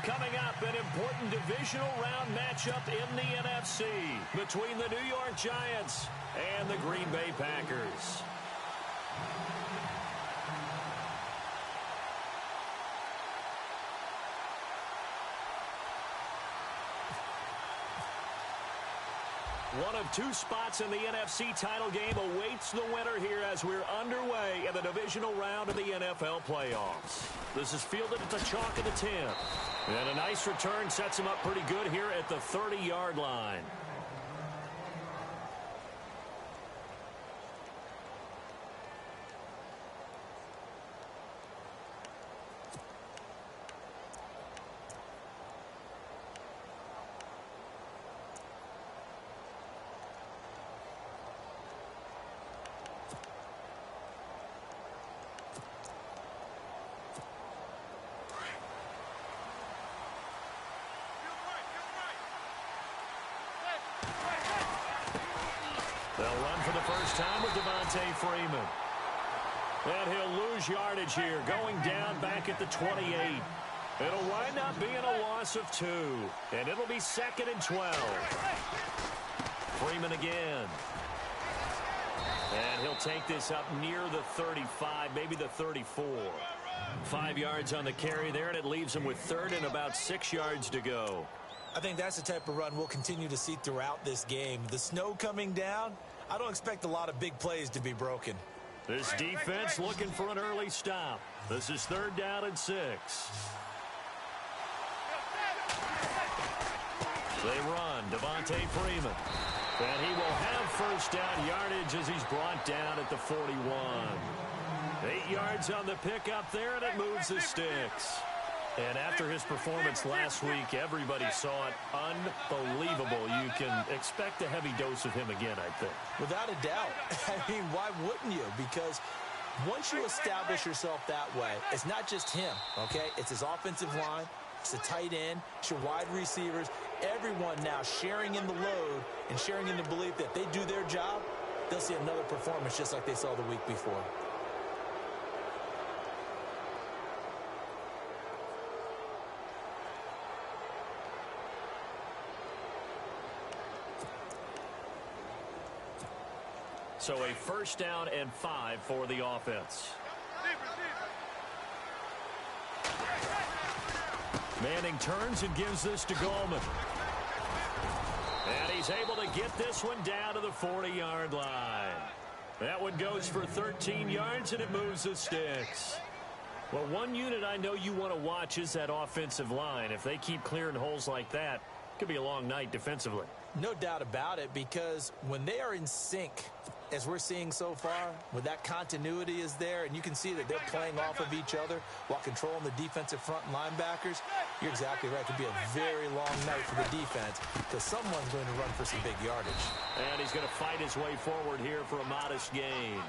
Coming up, an important divisional round matchup in the NFC between the New York Giants and the Green Bay Packers. One of two spots in the NFC title game awaits the winner here as we're underway in the divisional round of the NFL playoffs. This is fielded at the chalk of the 10. And a nice return sets him up pretty good here at the 30-yard line. They'll run for the first time with Devontae Freeman. And he'll lose yardage here, going down back at the 28. It'll wind up being a loss of 2. And it'll be 2nd and 12. Freeman again. And he'll take this up near the 35, maybe the 34. 5 yards on the carry there, and it leaves him with 3rd and about 6 yards to go. I think that's the type of run we'll continue to see throughout this game. The snow coming down, I don't expect a lot of big plays to be broken. This defense looking for an early stop. This is 3rd down and 6. They run, Devontae Freeman. And he will have first down yardage as he's brought down at the 41. 8 yards on the pickup there, and it moves the sticks. And after his performance last week, everybody saw it. Unbelievable. You can expect a heavy dose of him again, I think. Without a doubt. I mean, why wouldn't you? Because once you establish yourself that way, it's not just him, okay? It's his offensive line. It's the tight end. It's your wide receivers. Everyone now sharing in the load and sharing in the belief that they do their job, they'll see another performance just like they saw the week before. So a first down and 5 for the offense. Manning turns and gives this to Gallman. And he's able to get this one down to the 40-yard line. That one goes for 13 yards, and it moves the sticks. Well, one unit I know you want to watch is that offensive line. If they keep clearing holes like that, it could be a long night defensively. No doubt about it, because when they are in sync, as we're seeing so far, when that continuity is there, and you can see that they're playing off of each other while controlling the defensive front linebackers, you're exactly right. It could be a very long night for the defense because someone's going to run for some big yardage. And he's going to fight his way forward here for a modest gain.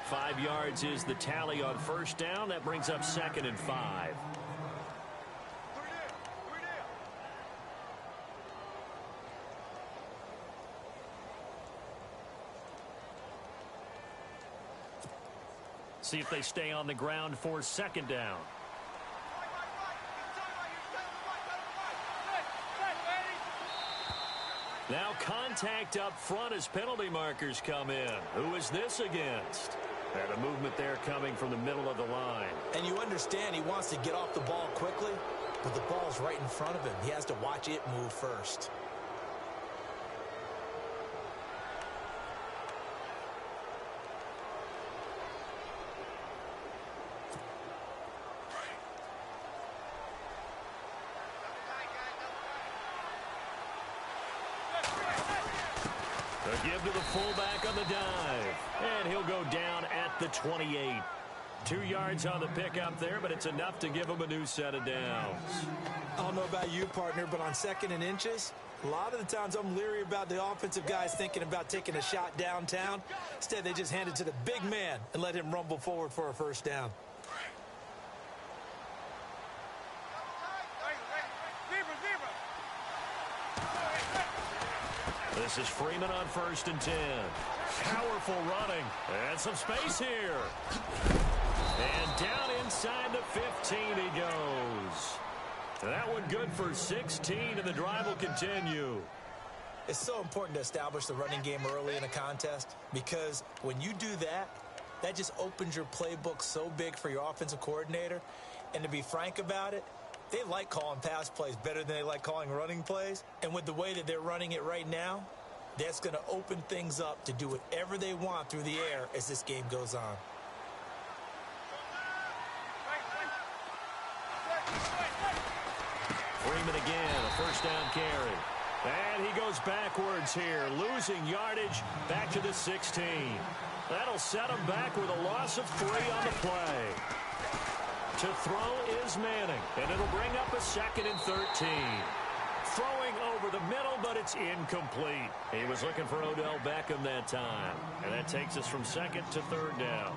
5 yards is the tally on first down. That brings up 2nd and 5. See if they stay on the ground for 2nd down. Now contact up front as penalty markers come in. Who is this against? And a movement there coming from the middle of the line. And you understand he wants to get off the ball quickly, but the ball's right in front of him. He has to watch it move first. Give to the fullback on the dive. And he'll go down at the 28. 2 yards on the pickup there, but it's enough to give him a new set of downs. I don't know about you, partner, but on 2nd and inches, a lot of the times I'm leery about the offensive guys thinking about taking a shot downtown. Instead, they just hand it to the big man and let him rumble forward for a first down. This is Freeman on 1st and 10. Powerful running. And some space here. And down inside the 15 he goes. That one good for 16, and the drive will continue. It's so important to establish the running game early in a contest because when you do that, that just opens your playbook so big for your offensive coordinator. And to be frank about it, they like calling pass plays better than they like calling running plays. And with the way that they're running it right now, that's going to open things up to do whatever they want through the air as this game goes on. Freeman again, a first down carry. And he goes backwards here, losing yardage back to the 16. That'll set him back with a loss of 3 on the play. To throw is Manning, and it'll bring up a 2nd and 13. Throwing over the middle, but it's incomplete. He was looking for Odell Beckham that time. And that takes us from 2nd to 3rd down.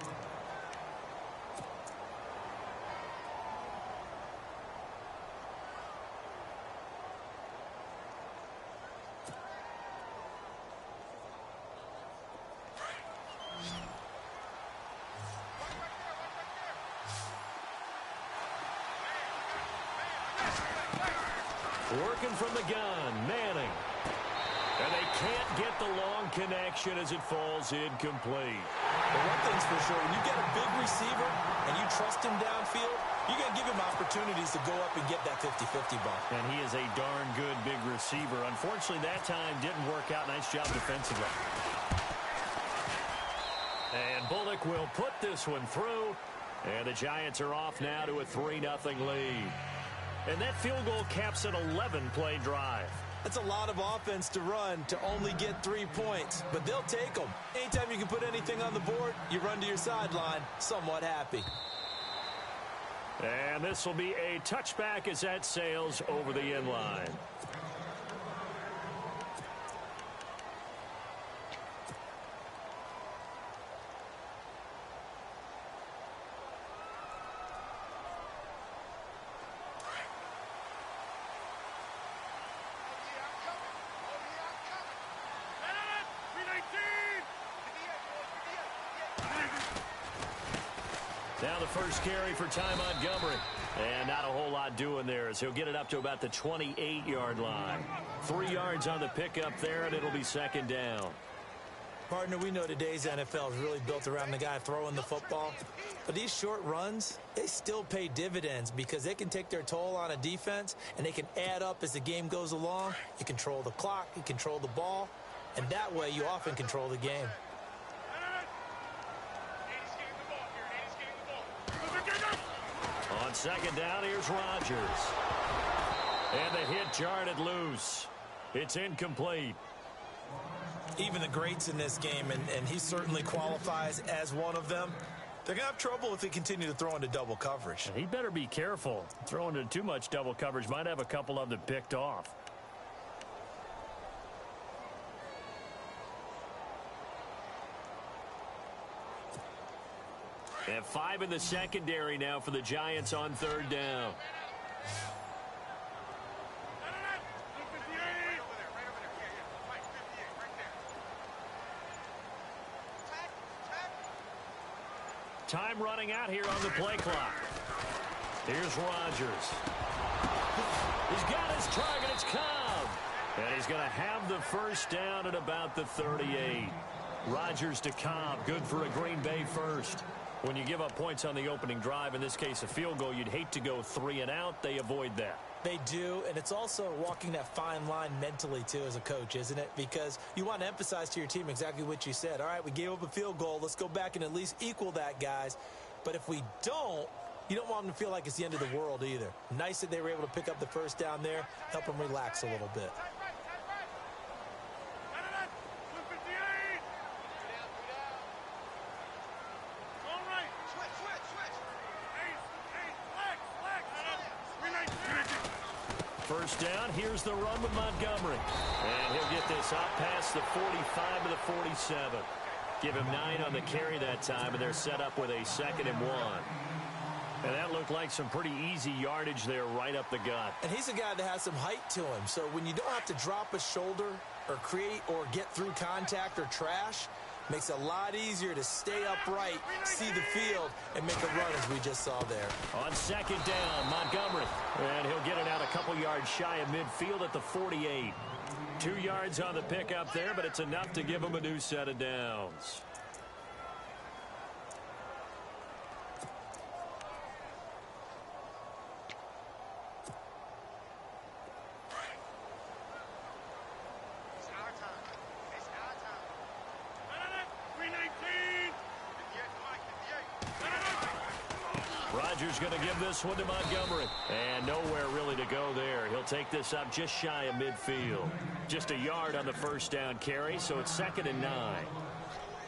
Working from the gun, Manning. And they can't get the long connection as it falls incomplete. But one thing's for sure, when you get a big receiver and you trust him downfield, you're going to give him opportunities to go up and get that 50-50 ball. And he is a darn good big receiver. Unfortunately, that time didn't work out. Nice job defensively. And Bullock will put this one through. And the Giants are off now to a 3-0 lead. And that field goal caps an 11-play drive. That's a lot of offense to run to only get 3 points, but they'll take them. Anytime you can put anything on the board, you run to your sideline somewhat happy. And this will be a touchback as that sails over the end line. Now the first carry for Ty Montgomery. And not a whole lot doing there as he'll get it up to about the 28-yard line. 3 yards on the pickup there, and it'll be 2nd down. Partner, we know today's NFL is really built around the guy throwing the football. But these short runs, they still pay dividends because they can take their toll on a defense, and they can add up as the game goes along. You control the clock, you control the ball, and that way you often control the game. On 2nd down, here's Rodgers. And the hit jarred it loose. It's incomplete. Even the greats in this game, and he certainly qualifies as one of them, they're going to have trouble if they continue to throw into double coverage. He better be careful. Throwing into too much double coverage might have a couple of them picked off. And 5 in the secondary now for the Giants on 3rd down. Time running out here on the play clock. Here's Rodgers. He's got his target. It's Cobb. And he's going to have the first down at about the 38. Rodgers to Cobb. Good for a Green Bay first. When you give up points on the opening drive, in this case a field goal, you'd hate to go 3 and out. They avoid that. They do, and it's also walking that fine line mentally, too, as a coach, isn't it? Because you want to emphasize to your team exactly what you said. All right, we gave up a field goal. Let's go back and at least equal that, guys. But if we don't, you don't want them to feel like it's the end of the world either. Nice that they were able to pick up the first down there, help them relax a little bit. First down, here's the run with Montgomery. And he'll get this up past the 45 to the 47. Give him 9 on the carry that time, and they're set up with a 2nd and 1. And that looked like some pretty easy yardage there right up the gut. And he's a guy that has some height to him. So when you don't have to drop a shoulder or create or get through contact or trash, Makes it a lot easier to stay upright, see the field, and make a run as we just saw there. On second down, Montgomery. And he'll get it out a couple yards shy of midfield at the 48. 2 yards on the pickup there, but it's enough to give him a new set of downs. Rodgers going to give this one to Montgomery. And nowhere really to go there. He'll take this up just shy of midfield. Just a yard on the first down carry, so it's 2nd and 9.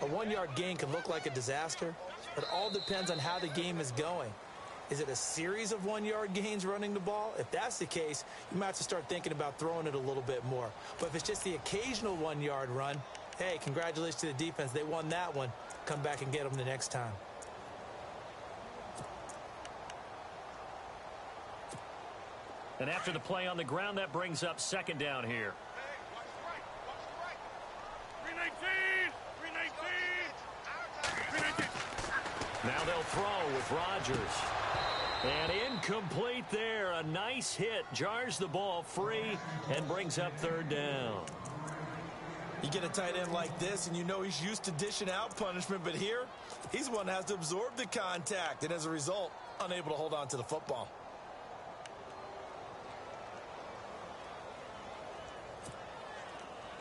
A 1-yard gain can look like a disaster. It all depends on how the game is going. Is it a series of 1-yard gains running the ball? If that's the case, you might have to start thinking about throwing it a little bit more. But if it's just the occasional 1-yard run, hey, congratulations to the defense. They won that one. Come back and get them the next time. And after the play on the ground, that brings up 2nd down here. Now they'll throw with Rodgers. And incomplete there. A nice hit. Jars the ball free and brings up 3rd down. You get a tight end like this, and you know he's used to dishing out punishment, but here, he's the one that has to absorb the contact, and as a result, unable to hold on to the football.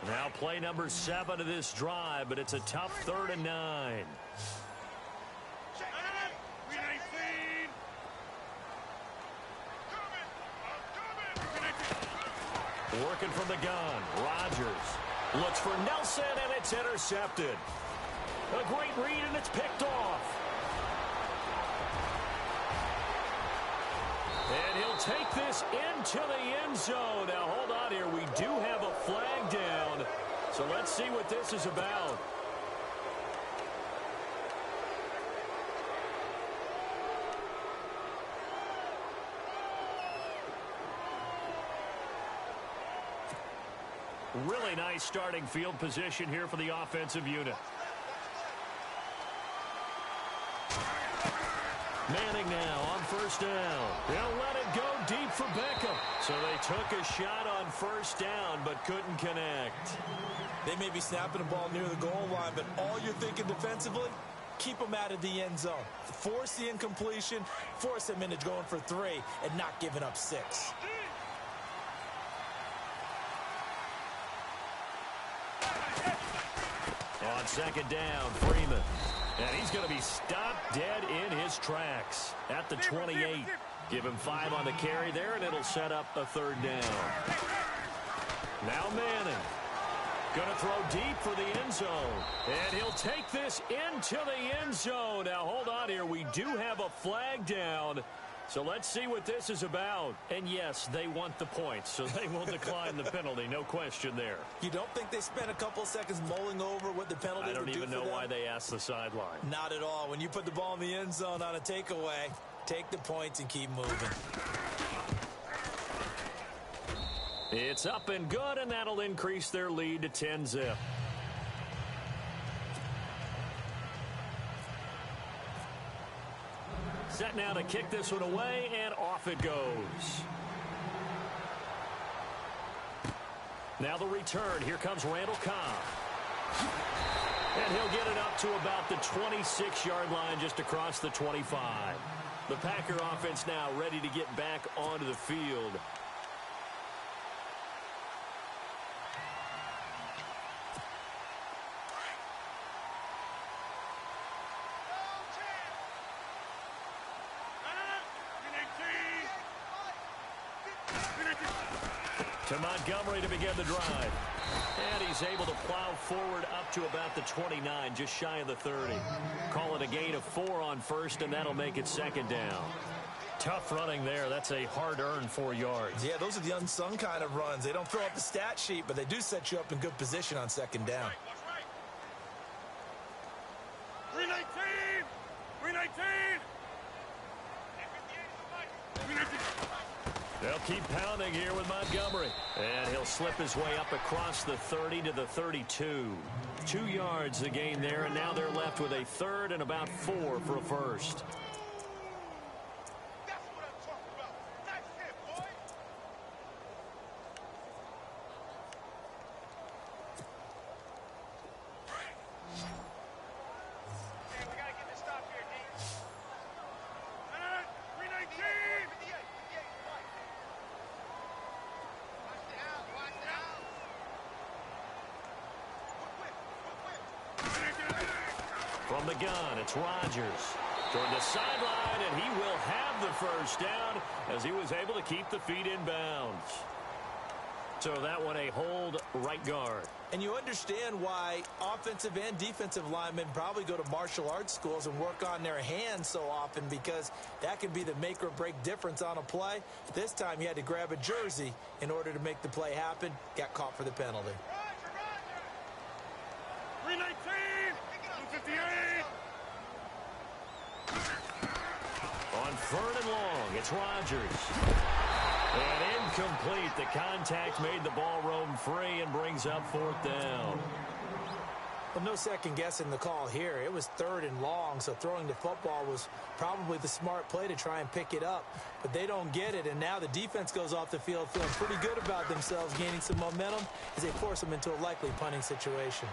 Now play number 7 of this drive, but it's a tough 3rd and 9. Working from the gun, Rodgers looks for Nelson, and it's intercepted. A great read, and it's picked off. And he'll take this into the end zone. Now, hold on here. We do have a flag down. So let's see what this is about. Really nice starting field position here for the offensive unit. Manning now on 1st down. They'll let it go deep for Beckham. So they took a shot on 1st down but couldn't connect. They may be snapping the ball near the goal line, but all you're thinking defensively, keep them out of the end zone. Force the incompletion, force them into going for 3, and not giving up 6. On 2nd down, Freeman. And he's going to be stopped dead in his tracks at the 28. Give him 5 on the carry there, and it'll set up a 3rd down. Now Manning. Going to throw deep for the end zone. And he'll take this into the end zone. Now, hold on here. We do have a flag down. So let's see what this is about. And yes, they want the points, so they will decline the penalty. No question there. You don't think they spent a couple seconds mulling over what the penalty would do for them? I don't even know why they asked the sideline. Not at all. When you put the ball in the end zone on a takeaway, take the points and keep moving. It's up and good, and that'll increase their lead to 10-zip. Set now to kick this one away, and off it goes. Now the return. Here comes Randall Cobb. And he'll get it up to about the 26-yard line, just across the 25. The Packer offense now ready to get back onto the field. To Montgomery to begin the drive. And he's able to plow forward up to about the 29, just shy of the 30. Call it a gain of 4 on 1st, and that'll make it 2nd down. Tough running there. That's a hard-earned 4 yards. Yeah, those are the unsung kind of runs. They don't throw up the stat sheet, but they do set you up in good position on 2nd down. 319! 319! They'll keep pounding here with Montgomery. And he'll slip his way up across the 30 to the 32. 2 yards the gain there, and now they're left with a third and about 4 for a first. That's what I'm talking about. Nice hit, boy. Hey, we got to get this stop here, D. 319. 58. Watch the out. Watch the out. From the gun, it's Rodgers. Toward the sideline, and he will have the first down as he was able to keep the feet in bounds. So that one a hold right guard. And you understand why offensive and defensive linemen probably go to martial arts schools and work on their hands so often, because that can be the make or break difference on a play. This time he had to grab a jersey in order to make the play happen. Got caught for the penalty. 319. 258. On third and long, it's Rodgers. And incomplete. The contact made the ball roam free and brings up 4th down. Well, no second guessing the call here. It was 3rd and long, so throwing the football was probably the smart play to try and pick it up. But they don't get it, and now the defense goes off the field feeling pretty good about themselves, gaining some momentum as they force them into a likely punting situation.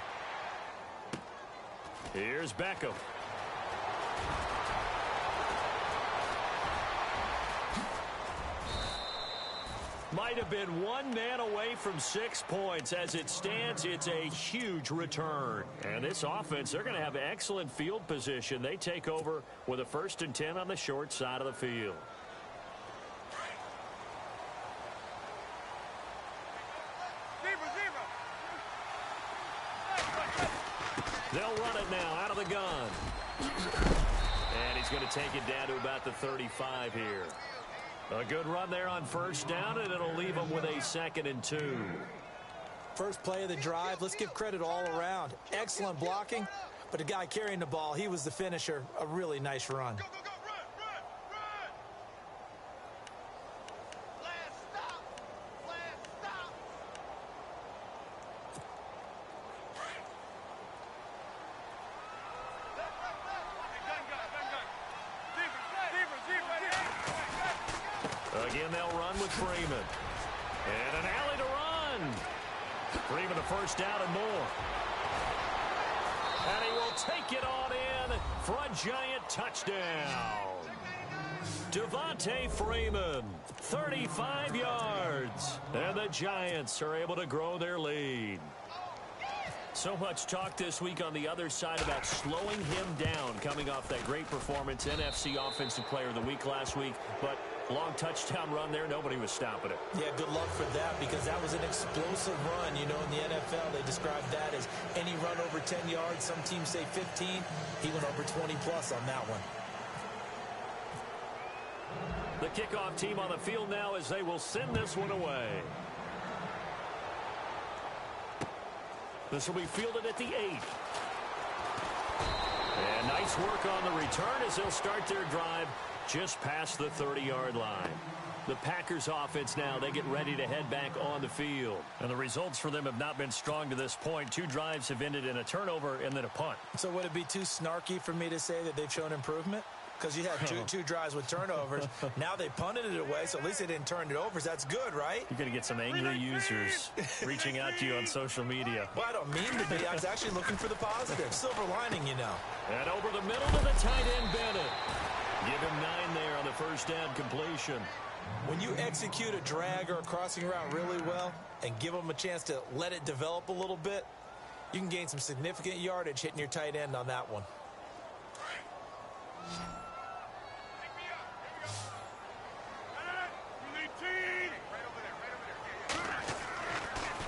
Here's Beckham. Might have been one man away from 6 points. As it stands, it's a huge return. And this offense, they're going to have excellent field position. They take over with a 1st and 10 on the short side of the field. They'll run it now out of the gun. And he's going to take it down to about the 35 here. A good run there on 1st down, and it'll leave them with a 2nd and 2. First play of the drive, let's give credit all around. Excellent blocking, but the guy carrying the ball, he was the finisher. A really nice run. Go, go, go, run, run, run. Last stop. Last stop. Left. Hey, gun. Zebra. Again, they'll run with Freeman. And an alley to run. Freeman a 1st down and more. And he will take it on in for a giant touchdown. Devontae Freeman, 35 yards. And the Giants are able to grow their lead. So much talk this week on the other side about slowing him down, coming off that great performance, NFC Offensive Player of the Week last week. But long touchdown run there, nobody was stopping it. Yeah, good luck for that, because that was an explosive run. You know, in the NFL, they described that as any run over 10 yards. Some teams say 15. He went over 20-plus on that one. The kickoff team on the field now as they will send this one away. This will be fielded at the 8. And nice work on the return as they'll start their drive just past the 30-yard line. The Packers offense now, they get ready to head back on the field. And the results for them have not been strong to this point. 2 drives have ended in a turnover and then a punt. So would it be too snarky for me to say that they've shown improvement? Because you had two drives with turnovers. Now they punted it away, so at least they didn't turn it over. So that's good, right? You're going to get some angry users reaching out to you on social media. Well, I don't mean to be. I was actually looking for the positive. Silver lining, you know. And over the middle to the tight end, Bennett. Give him 9 there on the 1st down completion. When you execute a drag or a crossing route really well and give them a chance to let it develop a little bit, you can gain some significant yardage hitting your tight end on that one.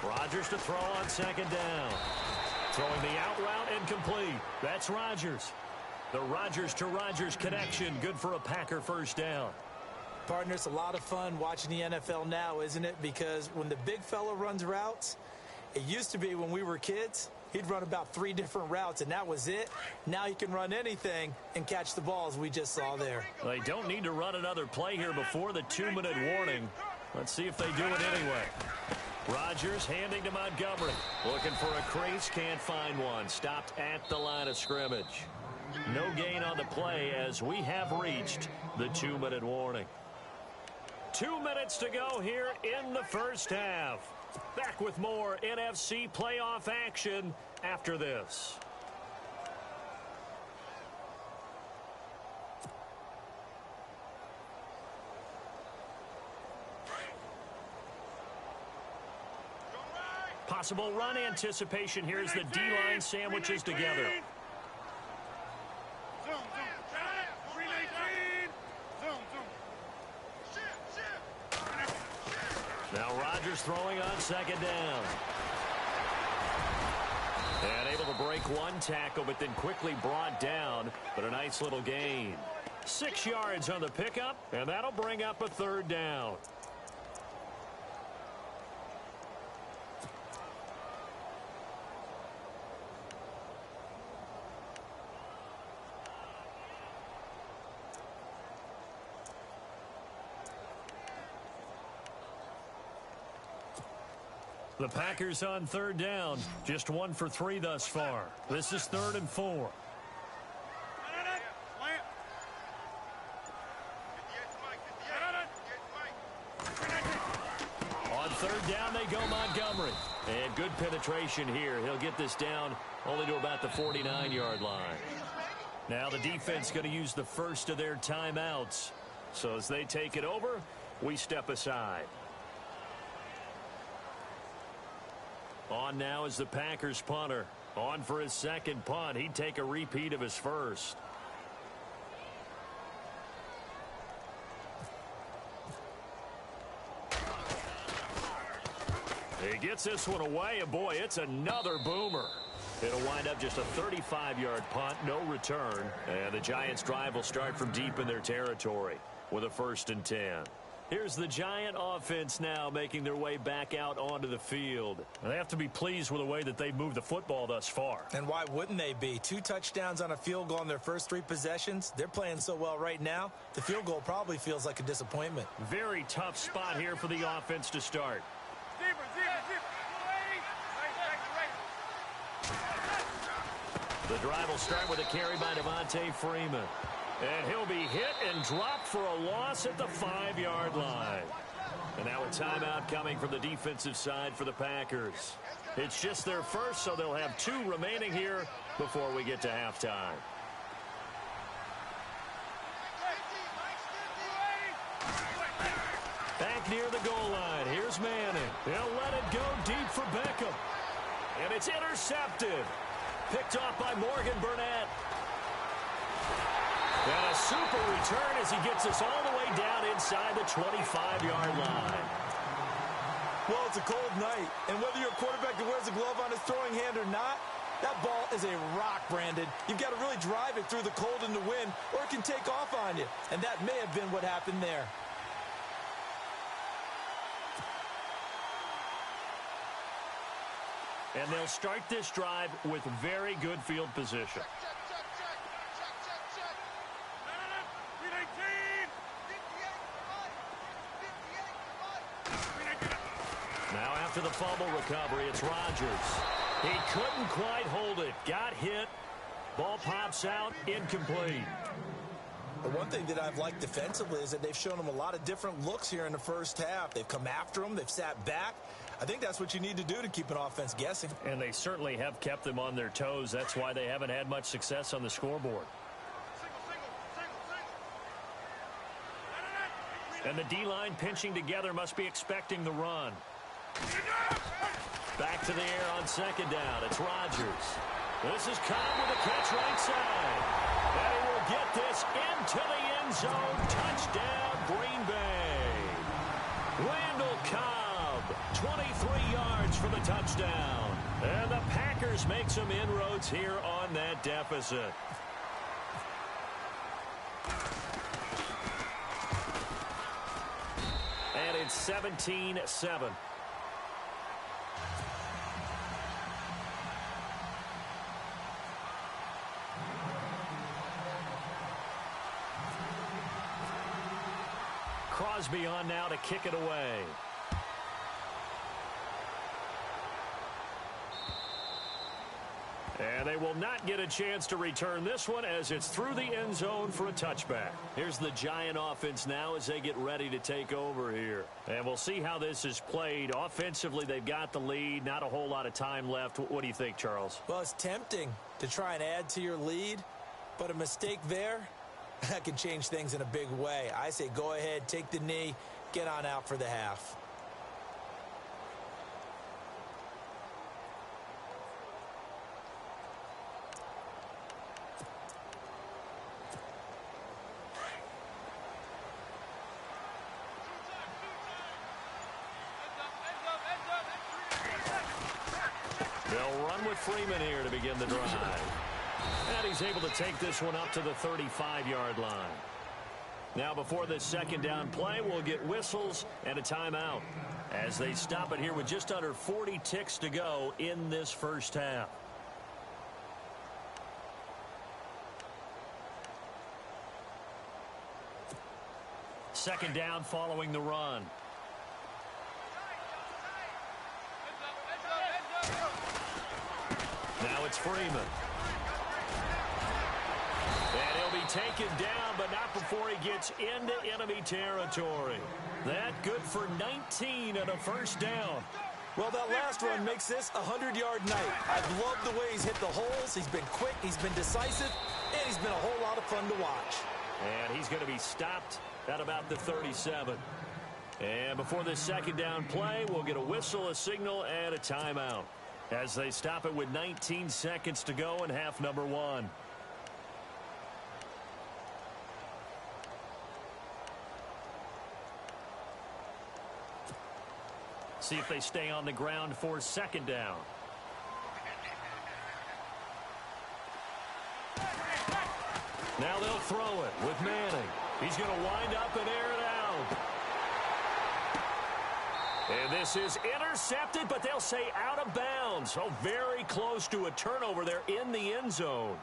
Rodgers to throw on 2nd down. Throwing the out route incomplete. That's Rodgers. The Rodgers to Rodgers connection. Good for a Packer 1st down. Partner, it's a lot of fun watching the NFL now, isn't it? Because when the big fella runs routes, it used to be when we were kids, he'd run about 3 different routes, and that was it. Now he can run anything and catch the balls we just saw there. They don't need to run another play here before the 2-minute warning. Let's see if they do it anyway. Rodgers handing to Montgomery. Looking for a crease, can't find one. Stopped at the line of scrimmage. No gain on the play as we have reached the 2-minute warning. 2 minutes to go here in the first half. Back with more NFC playoff action after this. Possible run anticipation here as the D-line sandwiches together. Zoom, zoom. 319. Zoom, zoom. Now Rodgers throwing on second down. And able to break one tackle, but then quickly brought down. But a nice little gain. 6 yards on the pickup, and that'll bring up a third down. The Packers on third down. Just 1 for 3 thus far. This is 3rd and 4. On third down they go Montgomery. And good penetration here. He'll get this down only to about the 49-yard line. Now the defense going to use the first of their timeouts. So as they take it over, we step aside. On now is the Packers punter. On for his second punt. He'd take a repeat of his first. He gets this one away, and boy, it's another boomer. It'll wind up just a 35-yard punt, no return. And the Giants' drive will start from deep in their territory with a 1st and 10. Here's the Giant offense now making their way back out onto the field. And they have to be pleased with the way that they've moved the football thus far. And why wouldn't they be? 2 touchdowns on a field goal in their first 3 possessions. They're playing so well right now, the field goal probably feels like a disappointment. Very tough spot here for the offense to start. The drive will start with a carry by Devontae Freeman. And he'll be hit and dropped for a loss at the 5-yard line. And now a timeout coming from the defensive side for the Packers. It's just their first, so they'll have 2 remaining here before we get to halftime. Back near the goal line. Here's Manning. He'll let it go deep for Beckham. And it's intercepted. Picked off by Morgan Burnett. And a super return as he gets us all the way down inside the 25-yard line. Well, it's a cold night, and whether you're a quarterback that wears a glove on his throwing hand or not, that ball is a rock, Brandon. You've got to really drive it through the cold and the wind, or it can take off on you. And that may have been what happened there. And they'll start this drive with very good field position. Now after the fumble recovery, it's Rodgers. He couldn't quite hold it. Got hit. Ball pops out. Incomplete. The one thing that I've liked defensively is that they've shown him a lot of different looks here in the first half. They've come after him. They've sat back. I think that's what you need to do to keep an offense guessing. And they certainly have kept them on their toes. That's why they haven't had much success on the scoreboard. And the D-line pinching together must be expecting the run. Back to the air on second down. It's Rodgers. This is Cobb with a catch right side. And he will get this into the end zone. Touchdown, Green Bay. Randall Cobb, 23 yards for the touchdown. And the Packers make some inroads here on that deficit. And it's 17-7. Crosby on now to kick it away. And they will not get a chance to return this one as it's through the end zone for a touchback. Here's the Giant offense now as they get ready to take over here. And we'll see how this is played. Offensively, they've got the lead. Not a whole lot of time left. What do you think, Charles? Well, it's tempting to try and add to your lead, but a mistake there, that can change things in a big way. I say go ahead, take the knee, get on out for the half. They'll run with Freeman here to begin the drive. And he's able to take this one up to the 35-yard line. Now before this second down play, we'll get whistles and a timeout as they stop it here with just under 40 ticks to go in this first half. Second down following the run. Now it's Freeman. And he'll be taken down, but not before he gets into enemy territory. That good for 19 and a first down. Well, that last run makes this a 100-yard night. I've loved the way he's hit the holes. He's been quick, he's been decisive, and he's been a whole lot of fun to watch. And he's going to be stopped at about the 37. And before this second down play, we'll get a whistle, a signal, and a timeout as they stop it with 19 seconds to go in half number one. See if they stay on the ground for second down. Now they'll throw it with Manning. He's going to wind up and air it out. And this is intercepted, but they'll say out of bounds. So very close to a turnover there in the end zone.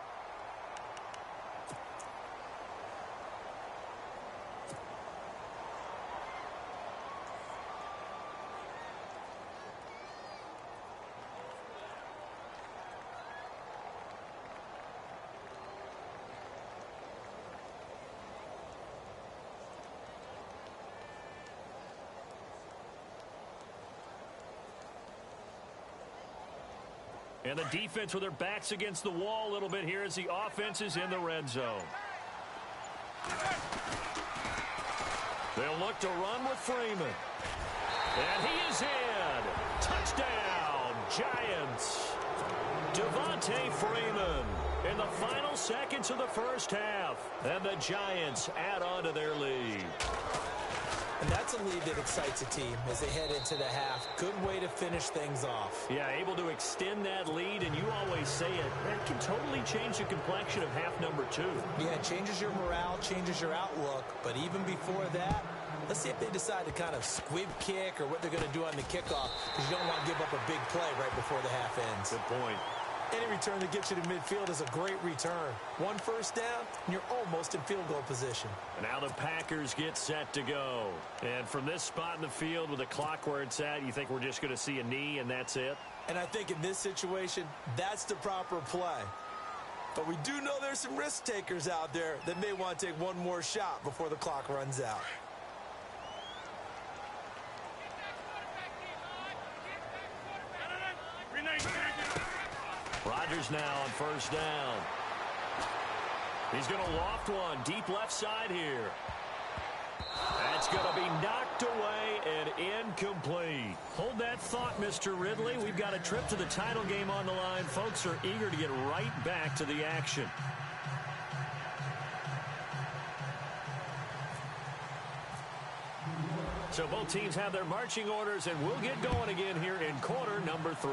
And the defense with their backs against the wall a little bit here as the offense is in the red zone. They'll look to run with Freeman. And he is in. Touchdown, Giants. Devontae Freeman in the final seconds of the first half. And the Giants add on to their lead. And that's a lead that excites a team as they head into the half. Good way to finish things off. Yeah, able to extend that lead, and you always say it, that can totally change the complexion of half number two. Yeah, it changes your morale, changes your outlook. But even before that, let's see if they decide to kind of squib kick or what they're going to do on the kickoff, because you don't want to give up a big play right before the half ends. Good point. Any return that gets you to midfield is a great return. One first down, and you're almost in field goal position. And now the Packers get set to go. And from this spot in the field with the clock where it's at, you think we're just going to see a knee and that's it? And I think in this situation, that's the proper play. But we do know there's some risk takers out there that may want to take one more shot before the clock runs out. Rodgers now on first down. He's going to loft one deep left side here. That's going to be knocked away and incomplete. Hold that thought, Mr. Ridley. We've got a trip to the title game on the line. Folks are eager to get right back to the action. So both teams have their marching orders, and we'll get going again here in quarter number 3.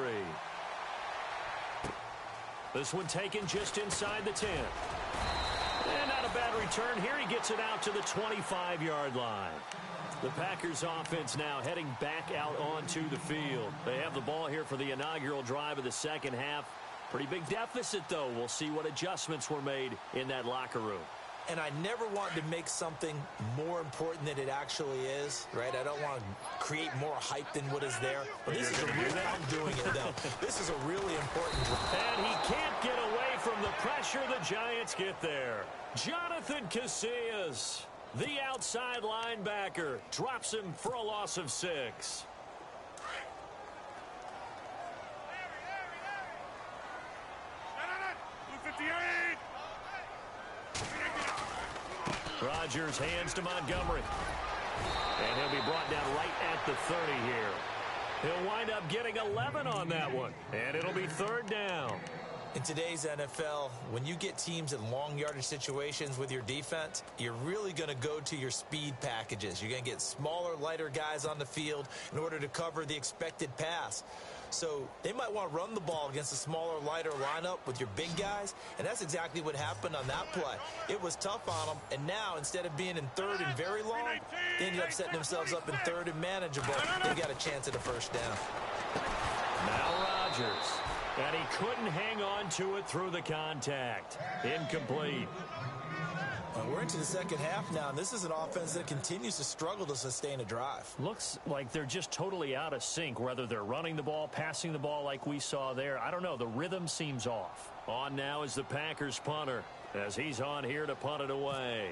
This one taken just inside the 10. And not a bad return here. He gets it out to the 25-yard line. The Packers offense now heading back out onto the field. They have the ball here for the inaugural drive of the second half. Pretty big deficit, though. We'll see what adjustments were made in that locker room. and I never want to make something more important than it actually is, right? I don't want to create more hype than what is there. But this is a real, I'm doing it, though. This is a really important drive. And he can't get away from the pressure. The Giants get there. Jonathan Casillas, the outside linebacker, drops him for a loss of 6. Rodgers hands to Montgomery. And he'll be brought down right at the 30 here. He'll wind up getting 11 on that one. And it'll be 3rd down. In today's NFL, when you get teams in long yardage situations with your defense, you're really going to go to your speed packages. You're going to get smaller, lighter guys on the field in order to cover the expected pass. So they might want to run the ball against a smaller, lighter lineup with your big guys, and that's exactly what happened on that play. It was tough on them, and now instead of being in 3rd and very long, they ended up setting themselves up in 3rd and manageable. They got a chance at a 1st down. Now Rodgers. And he couldn't hang on to it through the contact. Incomplete. We're into the second half now, and this is an offense that continues to struggle to sustain a drive. Looks like they're just totally out of sync, whether they're running the ball, passing the ball like we saw there. I don't know. The rhythm seems off. On now is the Packers punter, as he's on here to punt it away.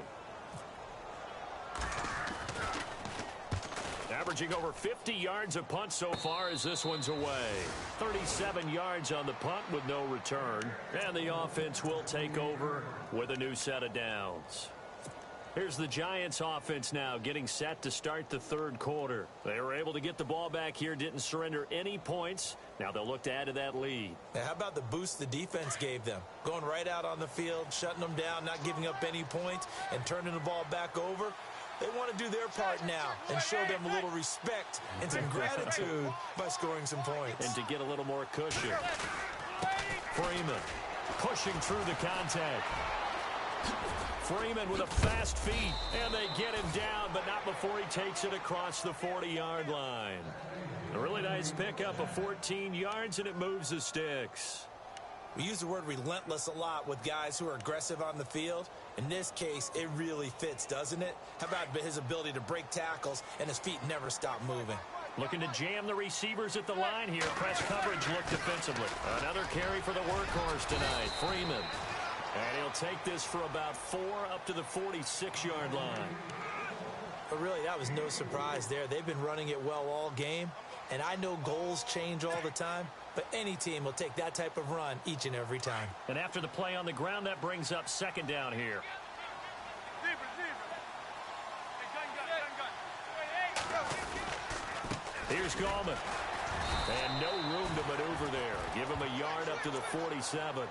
Averaging over 50 yards a punt so far as this one's away. 37 yards on the punt with no return. And the offense will take over with a new set of downs. Here's the Giants offense now getting set to start the 3rd quarter. They were able to get the ball back here, didn't surrender any points. Now they'll look to add to that lead. Now, how about the boost the defense gave them? Going right out on the field, shutting them down, not giving up any points, and turning the ball back over. They want to do their part now and show them a little respect and some gratitude by scoring some points. And to get a little more cushion. Freeman pushing through the contact. Freeman with a fast feet, and they get him down, but not before he takes it across the 40-yard line. A really nice pickup of 14 yards, and it moves the sticks. We use the word relentless a lot with guys who are aggressive on the field. In this case, it really fits, doesn't it? How about his ability to break tackles and his feet never stop moving? Looking to jam the receivers at the line here. Press coverage look defensively. Another carry for the workhorse tonight, Freeman. And he'll take this for about 4 up to the 46-yard line. But really, that was no surprise there. They've been running it well all game. And I know goals change all the time, but any team will take that type of run each and every time. And after the play on the ground, that brings up 2nd down here. Here's Gallman. And no room to maneuver there. Give him a yard up to the 47.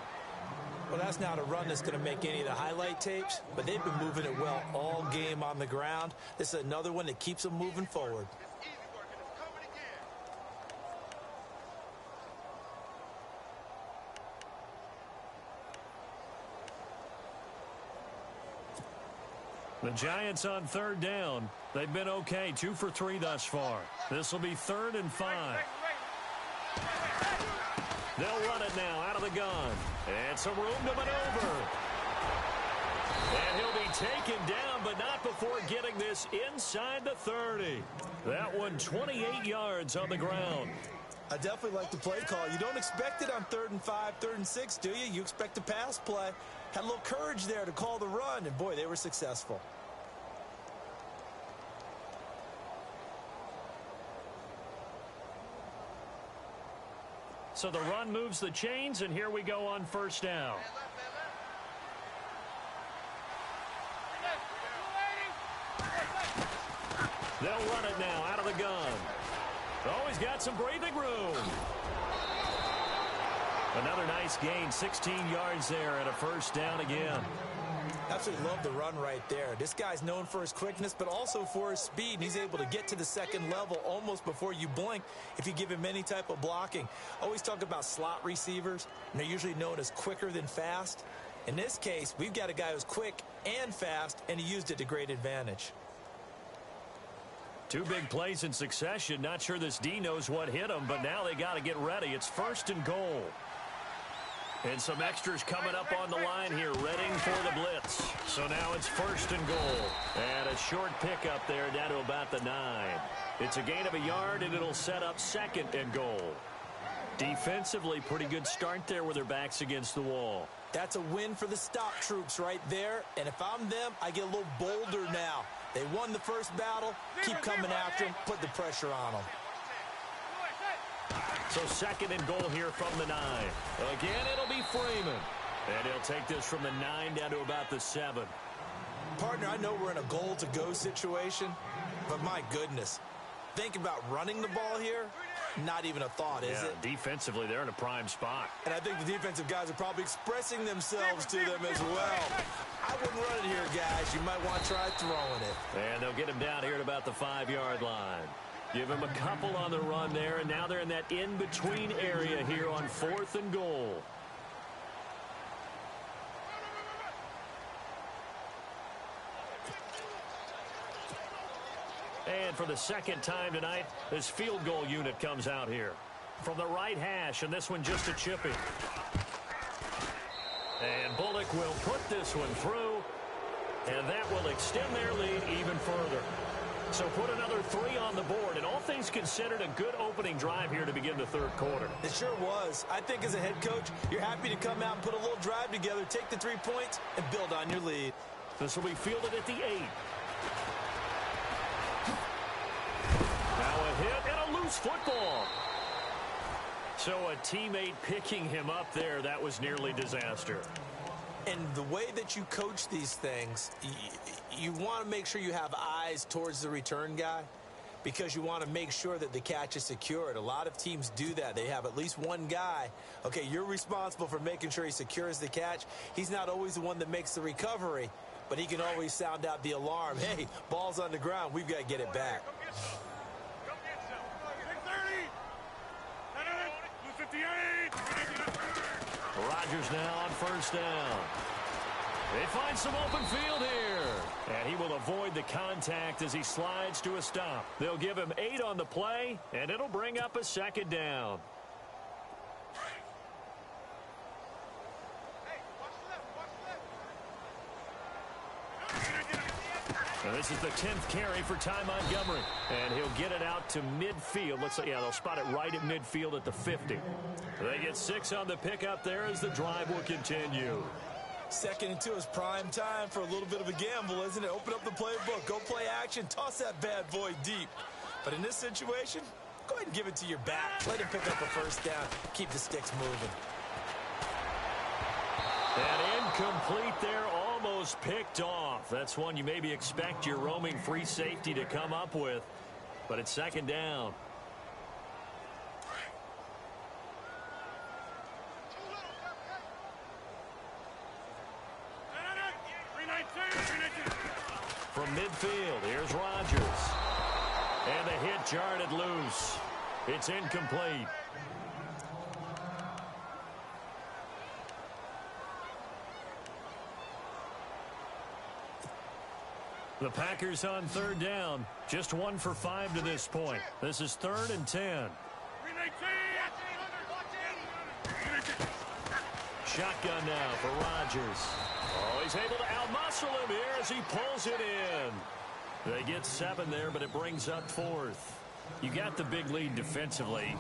Well, that's not a run that's going to make any of the highlight tapes, but they've been moving it well all game on the ground. This is another one that keeps them moving forward. The Giants on 3rd down. They've been okay, 2 for 3 thus far. This will be 3rd and 5. They'll run it now out of the gun. And some room to maneuver. And he'll be taken down, but not before getting this inside the 30. That one 28 yards on the ground. I definitely like the play call. You don't expect it on 3rd and 5, 3rd and 6, do you? You expect a pass play. Had a little courage there to call the run, and boy, they were successful. So the run moves the chains, and here we go on 1st down. They'll run it now out of the gun. Oh, he's got some breathing room. Another nice gain, 16 yards there, and a 1st down again. Absolutely love the run right there. This guy's known for his quickness, but also for his speed. And he's able to get to the 2nd level almost before you blink if you give him any type of blocking. Always talk about slot receivers, and they're usually known as quicker than fast. In this case, we've got a guy who's quick and fast, and he used it to great advantage. 2 big plays in succession. Not sure this D knows what hit him, but now they got to get ready. It's 1st and goal. And some extras coming up on the line here, readying for the blitz. So now it's 1st and goal. And a short pickup there down to about the 9. It's a gain of a yard, and it'll set up 2nd and goal. Defensively, pretty good start there with their backs against the wall. That's a win for the stop troops right there. And if I'm them, I get a little bolder now. They won the first battle. Keep coming after them. Put the pressure on them. So 2nd and goal here from the 9. Again, it'll be Freeman. And he'll take this from the 9 down to about the 7. Partner, I know we're in a goal-to-go situation, but my goodness. Think about running the ball here. Not even a thought, is it? Defensively, they're in a prime spot. And I think the defensive guys are probably expressing themselves to them as well. I wouldn't run it here, guys. You might want to try throwing it. And they'll get him down here at about the 5-yard line. Give him a couple on the run there, and now they're in that in-between area here on 4th and goal. And for the 2nd time tonight, this field goal unit comes out here. From the right hash, and this one just a chipping. And Bullock will put this one through, and that will extend their lead even further. So put another 3 on the board, and all things considered, a good opening drive here to begin the 3rd quarter. It sure was. I think as a head coach, you're happy to come out and put a little drive together, take the 3 points, and build on your lead. This will be fielded at the 8. Now a hit and a loose football. So a teammate picking him up there, that was nearly disaster. And the way that you coach these things, you want to make sure you have eyes towards the return guy because you want to make sure that the catch is secured. A lot of teams do that. They have at least one guy. Okay, you're responsible for making sure he secures the catch. He's not always the one that makes the recovery, but he can always sound out the alarm. Hey, ball's on the ground. We've got to get it back. Rodgers now on 1st down. They find some open field here. And he will avoid the contact as he slides to a stop. They'll give him 8 on the play, and it'll bring up a 2nd down. And this is the 10th carry for Ty Montgomery. And he'll get it out to midfield. Looks like, yeah, they'll spot it right at midfield at the 50. They get 6 on the pickup there as the drive will continue. 2nd and 2 is prime time for a little bit of a gamble, isn't it? Open up the playbook, go play action, toss that bad boy deep. But in this situation, go ahead and give it to your back. Let him pick up a 1st down. Keep the sticks moving. And incomplete there, almost picked off. That's one you maybe expect your roaming free safety to come up with. But it's 2nd down. From midfield, here's Rodgers. And the hit jarred loose. It's incomplete. The Packers on 3rd down. Just 1 for 5 to this point. This is 3rd and 10. Shotgun now for Rodgers. Oh, he's able to outmuscle him here as he pulls it in. They get 7 there, but it brings up 4th. You got the big lead defensively.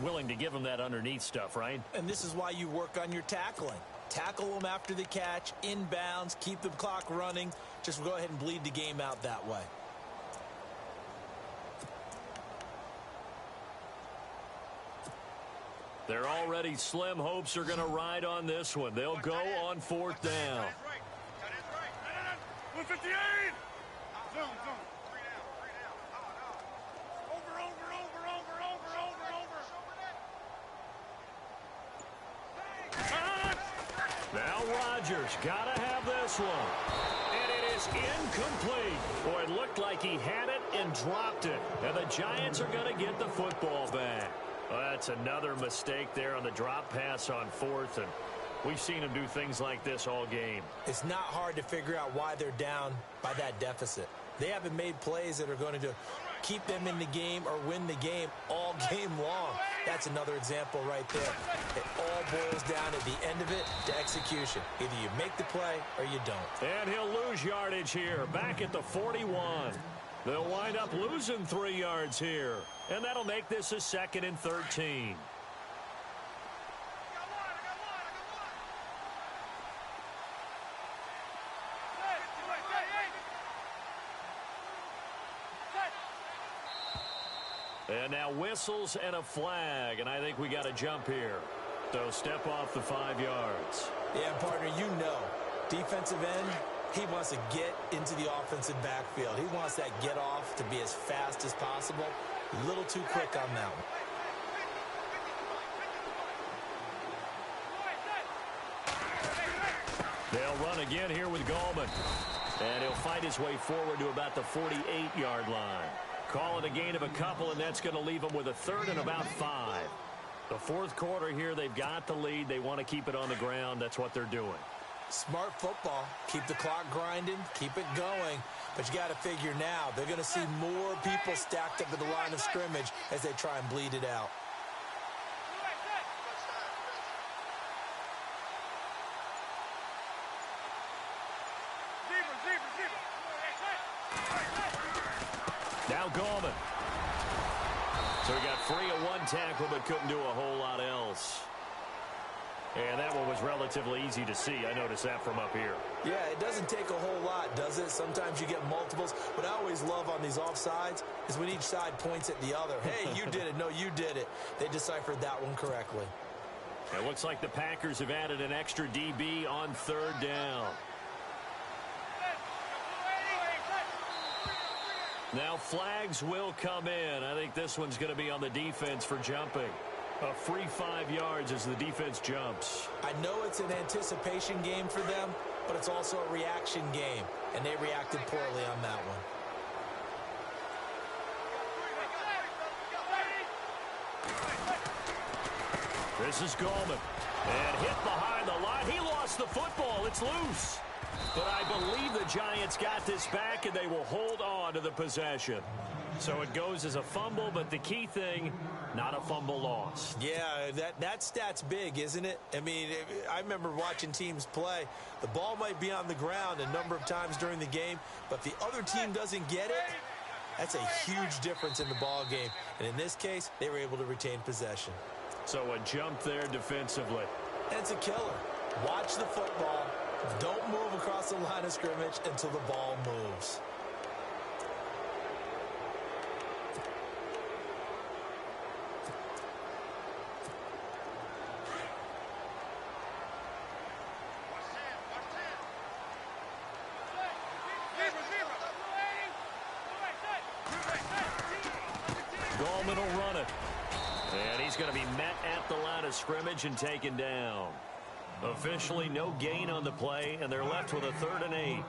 Willing to give him that underneath stuff, right? And this is why you work on your tackling. Tackle them after the catch, inbounds, keep the clock running. Just go ahead and bleed the game out that way. They're already slim hopes are going to ride on this one. They'll go on 4th down. 158! Zone. 3 down. Over. Now Rodgers got to have this one. And it is incomplete. Boy, it looked like he had it and dropped it. And the Giants are going to get the football back. Well, that's another mistake there on the drop pass on 4th. And we've seen him do things like this all game. It's not hard to figure out why they're down by that deficit. They haven't made plays that are going to keep them in the game or win the game all game long. That's another example right there. It all boils down at the end of it to execution. Either you make the play or you don't. And he'll lose yardage here, back at the 41. They'll wind up losing 3 yards here. And that'll make this a 2nd and 13. And now whistles and a flag, and I think we got to jump here. So step off the 5 yards. Yeah, partner, you know, defensive end, he wants to get into the offensive backfield. He wants that get off to be as fast as possible. A little too quick on that one. They'll run again here with Gallman. And he'll fight his way forward to about the 48-yard line. Call it a gain of a couple, and that's going to leave them with a 3rd and about 5. The 4th quarter here, they've got the lead. They want to keep it on the ground. That's what they're doing. Smart football. Keep the clock grinding. Keep it going. But you got to figure now, they're going to see more people stacked up at the line of scrimmage as they try and bleed it out. Now Gallman. So he got free of 1 tackle but couldn't do a whole lot else. And that one was relatively easy to see. I noticed that from up here. Yeah, it doesn't take a whole lot, does it? Sometimes you get multiples. What I always love on these offsides is when each side points at the other. Hey, you did it. No, you did it. They deciphered that one correctly. It looks like the Packers have added an extra DB on 3rd down. Now flags will come in. I think this one's going to be on the defense for jumping. A free 5 yards as the defense jumps. I know it's an anticipation game for them, but it's also a reaction game, and they reacted poorly on that one. This is Gallman. And hit behind the line. He lost the football. It's loose. But I believe the Giants got this back, and they will hold on to the possession. So it goes as a fumble, but the key thing, not a fumble loss. Yeah, that stat's big, isn't it? I mean, I remember watching teams play. The ball might be on the ground a number of times during the game, but if the other team doesn't get it, that's a huge difference in the ball game. And in this case, they were able to retain possession. So a jump there defensively. And it's a killer. Watch the football. Don't move across the line of scrimmage until the ball moves. Gallman will run it. And he's going to be met at the line of scrimmage and taken down. Officially no gain on the play, and they're left with a 3rd and 8.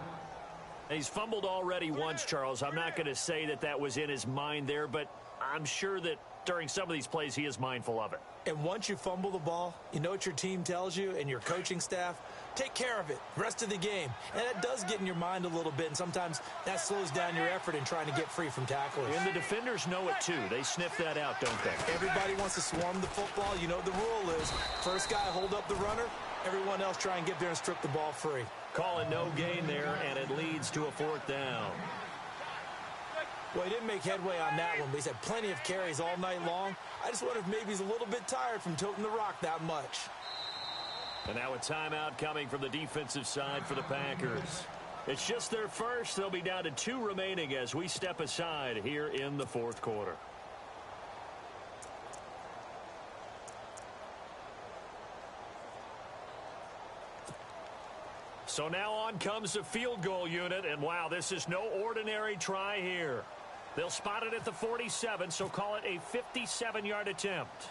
He's fumbled already once, Charles. I'm not going to say that that was in his mind there, but I'm sure that during some of these plays he is mindful of it. And once you fumble the ball, you know what your team tells you and your coaching staff? Take care of it rest of the game. And that does get in your mind a little bit, and sometimes that slows down your effort in trying to get free from tacklers. And the defenders know it too. They sniff that out, don't they? Everybody wants to swarm the football. You know what the rule is. First guy hold up the runner. Everyone else try and get there and strip the ball free. Call it no gain there, and it leads to a 4th down. Well, he didn't make headway on that one, but he's had plenty of carries all night long. I just wonder if maybe he's a little bit tired from toting the rock that much. And now a timeout coming from the defensive side for the Packers. It's just their first. They'll be down to 2 remaining as we step aside here in the 4th quarter. So now on comes the field goal unit, and wow, this is no ordinary try here. They'll spot it at the 47, so call it a 57-yard attempt.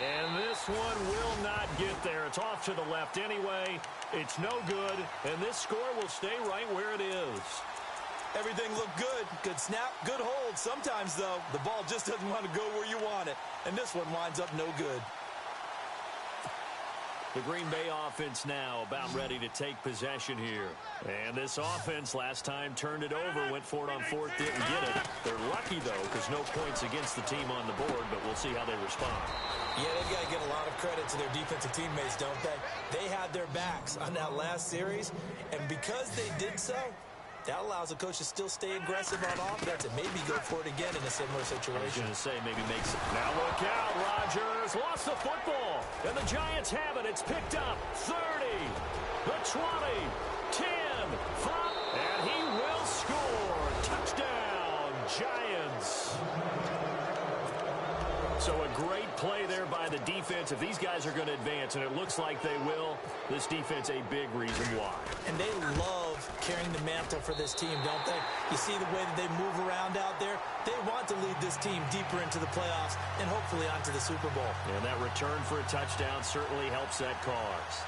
And this one will not get there. It's off to the left anyway. It's no good, and this score will stay right where it is. Everything looked good. Good snap, good hold. Sometimes, though, the ball just doesn't want to go where you want it. And this one winds up no good. The Green Bay offense now about ready to take possession here. And this offense last time turned it over, went for it on 4th, didn't get it. They're lucky, though, because no points against the team on the board, but we'll see how they respond. Yeah, they've got to give a lot of credit to their defensive teammates, don't they? They had their backs on that last series, and because they did so, that allows the coach to still stay aggressive on offense and maybe go for it again in a similar situation. I was going to say maybe makes it. Now look out, Rodgers lost the football, and the Giants have it. It's picked up, 30, the 20, 10, 5, and he will score. Touchdown, Giants. So a great play there by the defense. If these guys are going to advance, and it looks like they will, this defense a big reason why. And they love carrying the mantle for this team, don't they? You see the way that they move around out there? They want to lead this team deeper into the playoffs and hopefully onto the Super Bowl. And that return for a touchdown certainly helps that cause.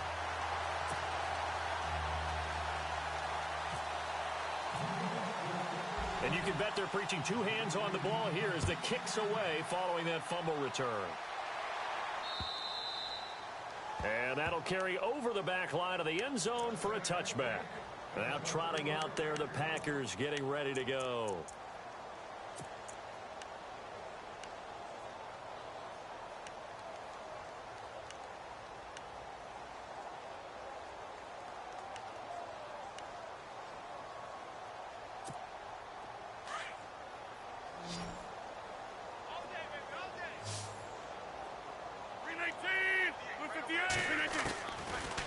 And you can bet they're preaching two hands on the ball here as the kick's away following that fumble return. And that'll carry over the back line of the end zone for a touchback. Now trotting out there, the Packers getting ready to go.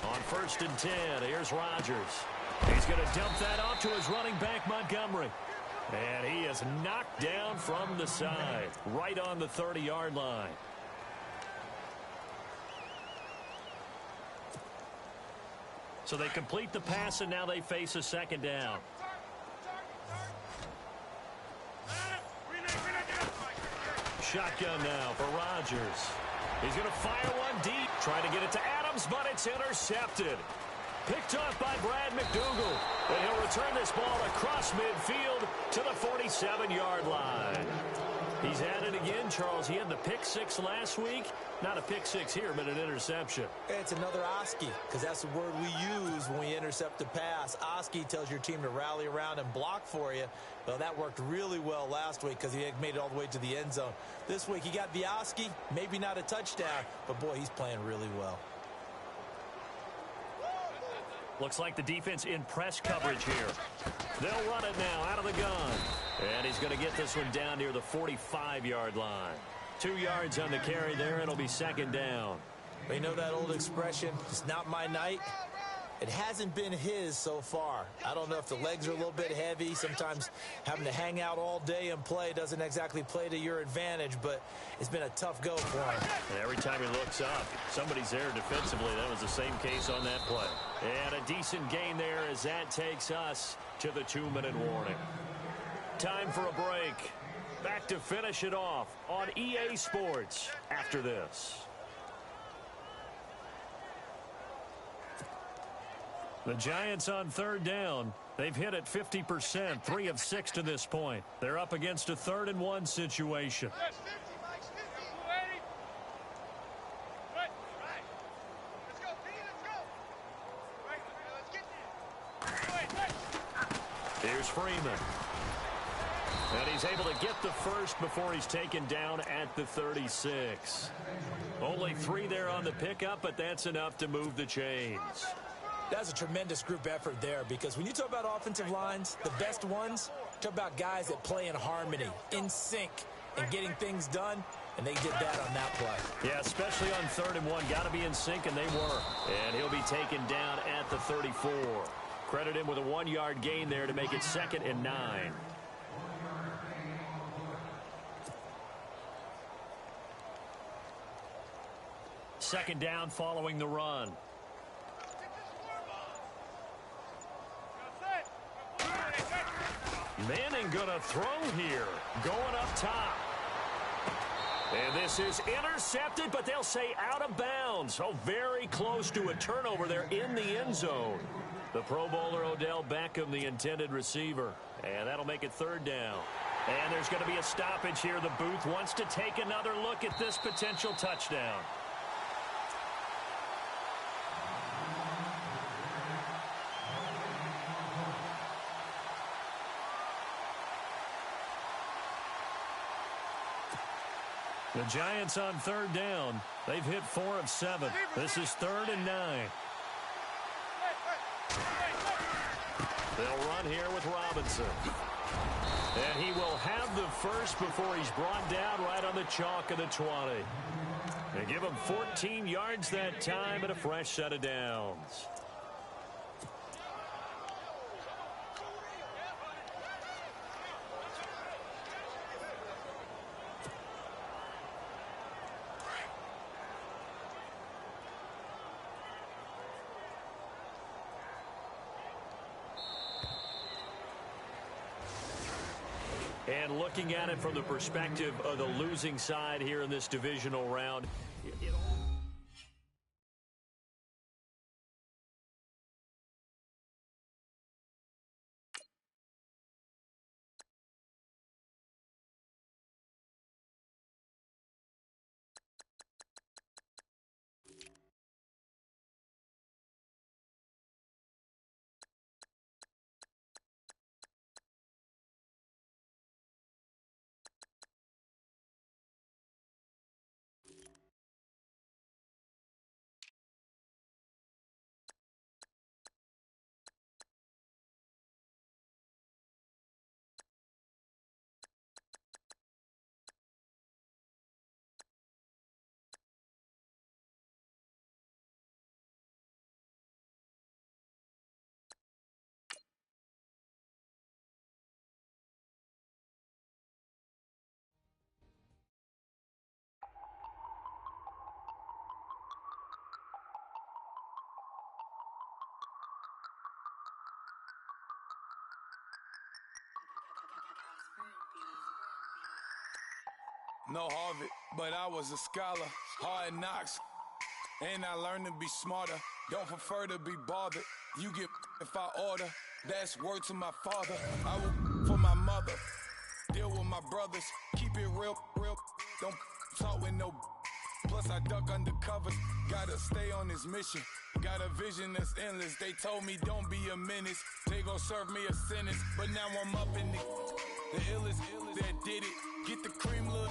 On 1st and 10, here's Rodgers. He's going to dump that off to his running back, Montgomery. And he is knocked down from the side, right on the 30-yard line. So they complete the pass, and now they face a second down. Shotgun now for Rodgers. He's going to fire one deep, trying to get it to Adams, but it's intercepted. Picked off by Brad McDougal. And he'll return this ball across midfield to the 47-yard line. He's at it again, Charles. He had the pick six last week. Not a pick six here, but an interception. It's another Oski, because that's the word we use when we intercept a pass. Oski tells your team to rally around and block for you. Well, that worked really well last week because he had made it all the way to the end zone. This week he got the Oski, maybe not a touchdown, but boy, he's playing really well. Looks like the defense in press coverage here. They'll run it now out of the gun. And he's going to get this one down near the 45-yard line. 2 yards on the carry there. It'll be second down. You know that old expression, it's not my night? It hasn't been his so far. I don't know if the legs are a little bit heavy. Sometimes having to hang out all day and play doesn't exactly play to your advantage, but it's been a tough go for him. And every time he looks up, somebody's there defensively. That was the same case on that play. And a decent gain there as that takes us to the 2-minute warning. Time for a break. Back to finish it off on EA Sports after this. The Giants on third down. They've hit it 50%, 3 of 6 to this point. They're up against a 3rd and 1 situation. Here's Freeman. And he's able to get the first before he's taken down at the 36. Only 3 there on the pickup, but that's enough to move the chains. That's a tremendous group effort there, because when you talk about offensive lines, the best ones, talk about guys that play in harmony, in sync, and getting things done, and they did that on that play. Yeah, especially on 3rd and 1. Got to be in sync, and they were. And he'll be taken down at the 34. Credit him with a 1-yard gain there to make it 2nd and 9. Second down following the run. Manning gonna throw here. Going up top. And this is intercepted, but they'll say out of bounds. Oh, very close to a turnover there in the end zone. The Pro Bowler Odell Beckham, the intended receiver. And that'll make it 3rd down. And there's going to be a stoppage here. The booth wants to take another look at this potential touchdown. The Giants on third down. They've hit 4 of 7. This is 3rd and 9. They'll run here with Robinson. And he will have the first before he's brought down right on the chalk of the 20. They give him 14 yards that time and a fresh set of downs. And looking at it from the perspective of the losing side here in this divisional round, No Harvard, but I was a scholar. Hard knocks, and I learned to be smarter. Don't prefer to be bothered. You get if I order. That's word to my father. I will for my mother. Deal with my brothers. Keep it real. Don't talk with no. Plus I duck undercovers. Gotta stay on this mission. Got a vision that's endless. They told me don't be a menace. They gon' serve me a sentence. But now I'm up in the illest that did it. Get the cream look.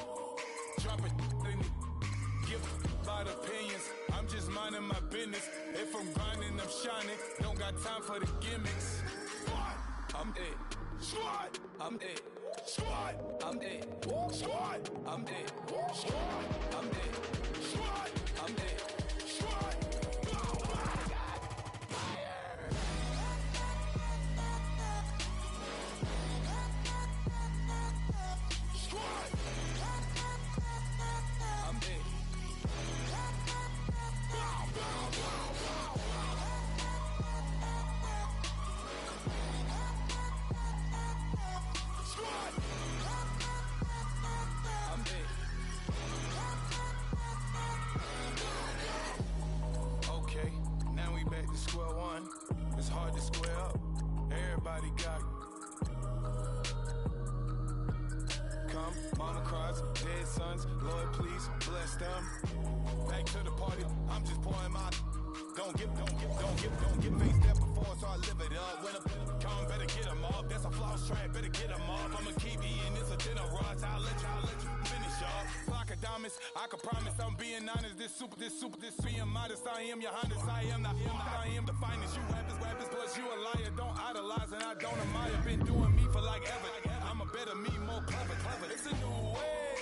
Drop it in give about opinions. I'm just minding my business. If I'm grinding, I'm shining. Don't got time for the gimmicks. I'm it. Squad. I'm it. Squad. I'm it. Squad. I'm it. Squad. I'm it. Squad. I'm it. Squad. Square one, it's hard to square up. Everybody got come, mama cries, dead sons. Lord, please bless them. Back to the party, I'm just pouring my. Don't get faced that before, so I live it up. When a come, better get them up. That's a floss track, better get them up. I'ma keep eating this a dinner rush. I'll let you finish up. Flock of diamonds, I can promise I'm being honest. This being modest. I am your highness. I am the finest. You rappers, plus you a liar. Don't idolize and I don't admire. Been doing me for like ever. I'm a better me, more clever. It's a new way.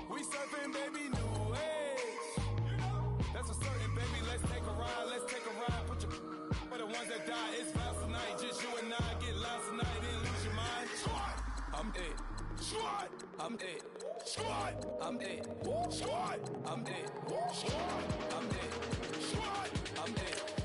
We surfing, baby, new age. That's a certain, baby. Let's take a ride. Put your for the ones that die. It's last tonight. Just you and I get lost tonight. Then lose your mind. Squad. I'm it. Squad. I'm it. Squad. I'm it. Squad. I'm it. Squad. I'm it. Squad. I'm it.